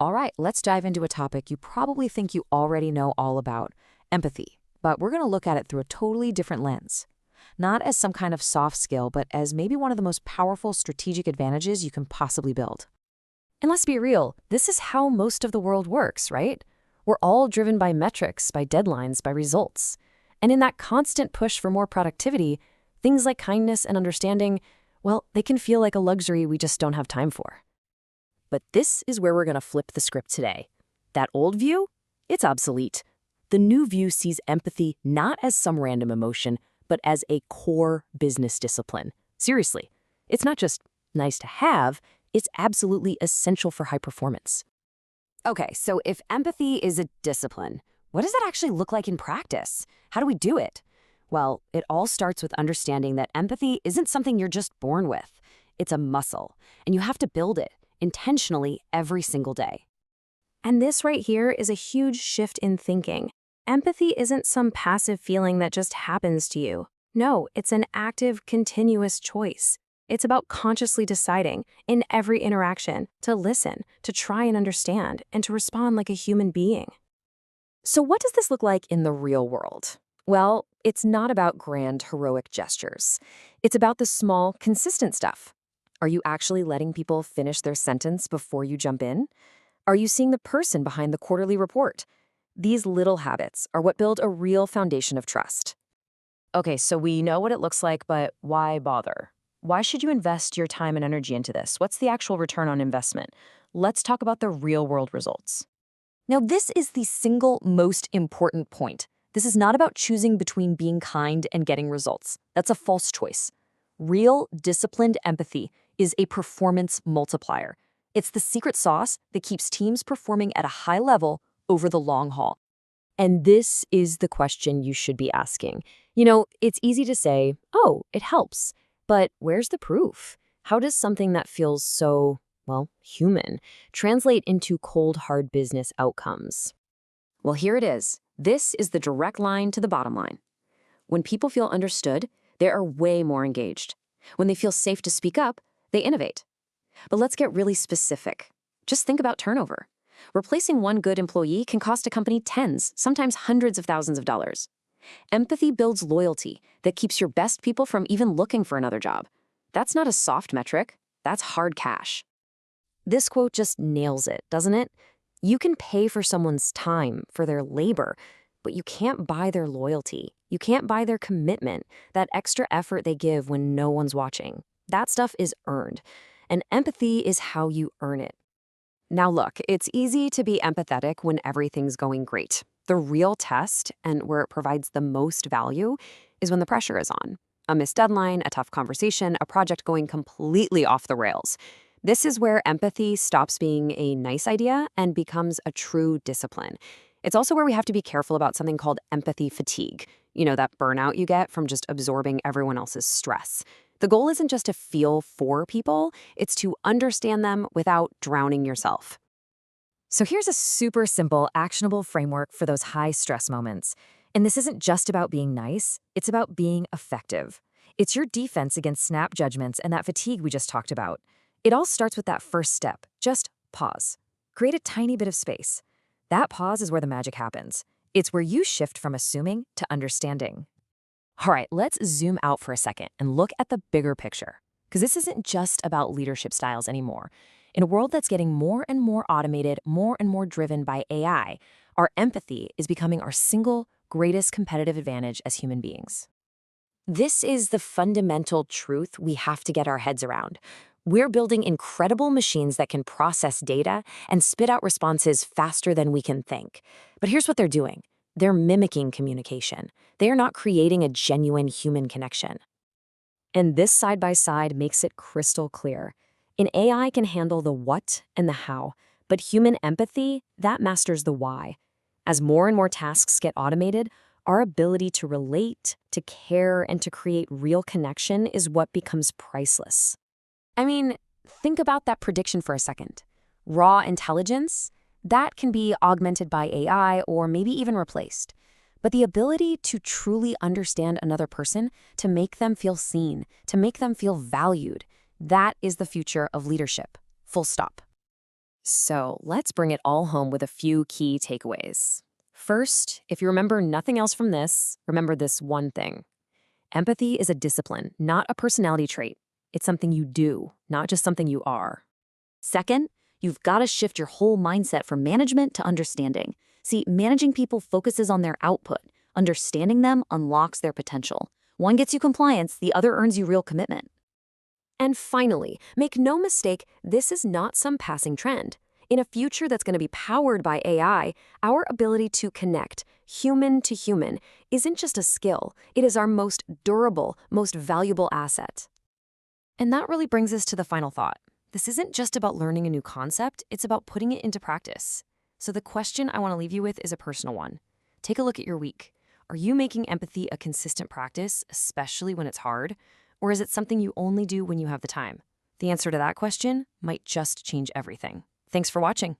All right, let's dive into a topic you probably think you already know all about, empathy. But we're going to look at it through a totally different lens. Not as some kind of soft skill, but as maybe one of the most powerful strategic advantages you can possibly build. And let's be real, this is how most of the world works, right? We're all driven by metrics, by deadlines, by results. And in that constant push for more productivity, things like kindness and understanding, well, they can feel like a luxury we just don't have time for. But this is where we're going to flip the script today. That old view? It's obsolete. The new view sees empathy not as some random emotion, but as a core business discipline. Seriously, it's not just nice to have, it's absolutely essential for high performance. Okay, so if empathy is a discipline, what does that actually look like in practice? How do we do it? Well, it all starts with understanding that empathy isn't something you're just born with. It's a muscle, and you have to build it intentionally every single day. And this right here is a huge shift in thinking. Empathy isn't some passive feeling that just happens to you. No, it's an active, continuous choice. It's about consciously deciding, in every interaction, to listen, to try and understand, and to respond like a human being. So what does this look like in the real world? Well, it's not about grand, heroic gestures. It's about the small, consistent stuff. Are you actually letting people finish their sentence before you jump in? Are you seeing the person behind the quarterly report? These little habits are what build a real foundation of trust. Okay, so we know what it looks like, but why bother? Why should you invest your time and energy into this? What's the actual return on investment? Let's talk about the real-world results. Now, this is the single most important point. This is not about choosing between being kind and getting results. That's a false choice. Real, disciplined empathy is a performance multiplier. It's the secret sauce that keeps teams performing at a high level over the long haul. And this is the question you should be asking. You know, it's easy to say, oh, it helps. But where's the proof? How does something that feels so, well, human translate into cold, hard business outcomes? Well, here it is. This is the direct line to the bottom line. When people feel understood, they are way more engaged. When they feel safe to speak up, they innovate. But let's get really specific. Just think about turnover. Replacing one good employee can cost a company tens, sometimes hundreds of thousands of dollars. Empathy builds loyalty that keeps your best people from even looking for another job. That's not a soft metric, that's hard cash. This quote just nails it, doesn't it? You can pay for someone's time, for their labor, but you can't buy their loyalty. You can't buy their commitment, that extra effort they give when no one's watching. That stuff is earned, and empathy is how you earn it. Now look, it's easy to be empathetic when everything's going great. The real test, and where it provides the most value, is when the pressure is on. A missed deadline, a tough conversation, a project going completely off the rails. This is where empathy stops being a nice idea and becomes a true discipline. It's also where we have to be careful about something called empathy fatigue. You know, that burnout you get from just absorbing everyone else's stress. The goal isn't just to feel for people, it's to understand them without drowning yourself. So here's a super simple, actionable framework for those high-stress moments. And this isn't just about being nice, it's about being effective. It's your defense against snap judgments and that fatigue we just talked about. It all starts with that first step. Just pause. Create a tiny bit of space. That pause is where the magic happens. It's where you shift from assuming to understanding. All right, let's zoom out for a second and look at the bigger picture. Because this isn't just about leadership styles anymore. In a world that's getting more and more automated, more and more driven by AI, our empathy is becoming our single greatest competitive advantage as human beings. This is the fundamental truth we have to get our heads around. We're building incredible machines that can process data and spit out responses faster than we can think. But here's what they're doing. They're mimicking communication. They are not creating a genuine human connection. And this side-by-side makes it crystal clear. An AI can handle the what and the how, but human empathy, that masters the why. As more and more tasks get automated, our ability to relate, to care, and to create real connection is what becomes priceless. I mean, think about that prediction for a second. Raw intelligence, that can be augmented by AI or maybe even replaced. But the ability to truly understand another person, to make them feel seen, to make them feel valued, that is the future of leadership. Full stop. So let's bring it all home with a few key takeaways. First, if you remember nothing else from this, remember this one thing. Empathy is a discipline, not a personality trait. It's something you do, not just something you are. Second, you've got to shift your whole mindset from management to understanding. See, managing people focuses on their output. Understanding them unlocks their potential. One gets you compliance, the other earns you real commitment. And finally, make no mistake, this is not some passing trend. In a future that's going to be powered by AI, our ability to connect, human to human, isn't just a skill, it is our most durable, most valuable asset. And that really brings us to the final thought. This isn't just about learning a new concept, it's about putting it into practice. So the question I want to leave you with is a personal one. Take a look at your week. Are you making empathy a consistent practice, especially when it's hard? Or is it something you only do when you have the time? The answer to that question might just change everything. Thanks for watching.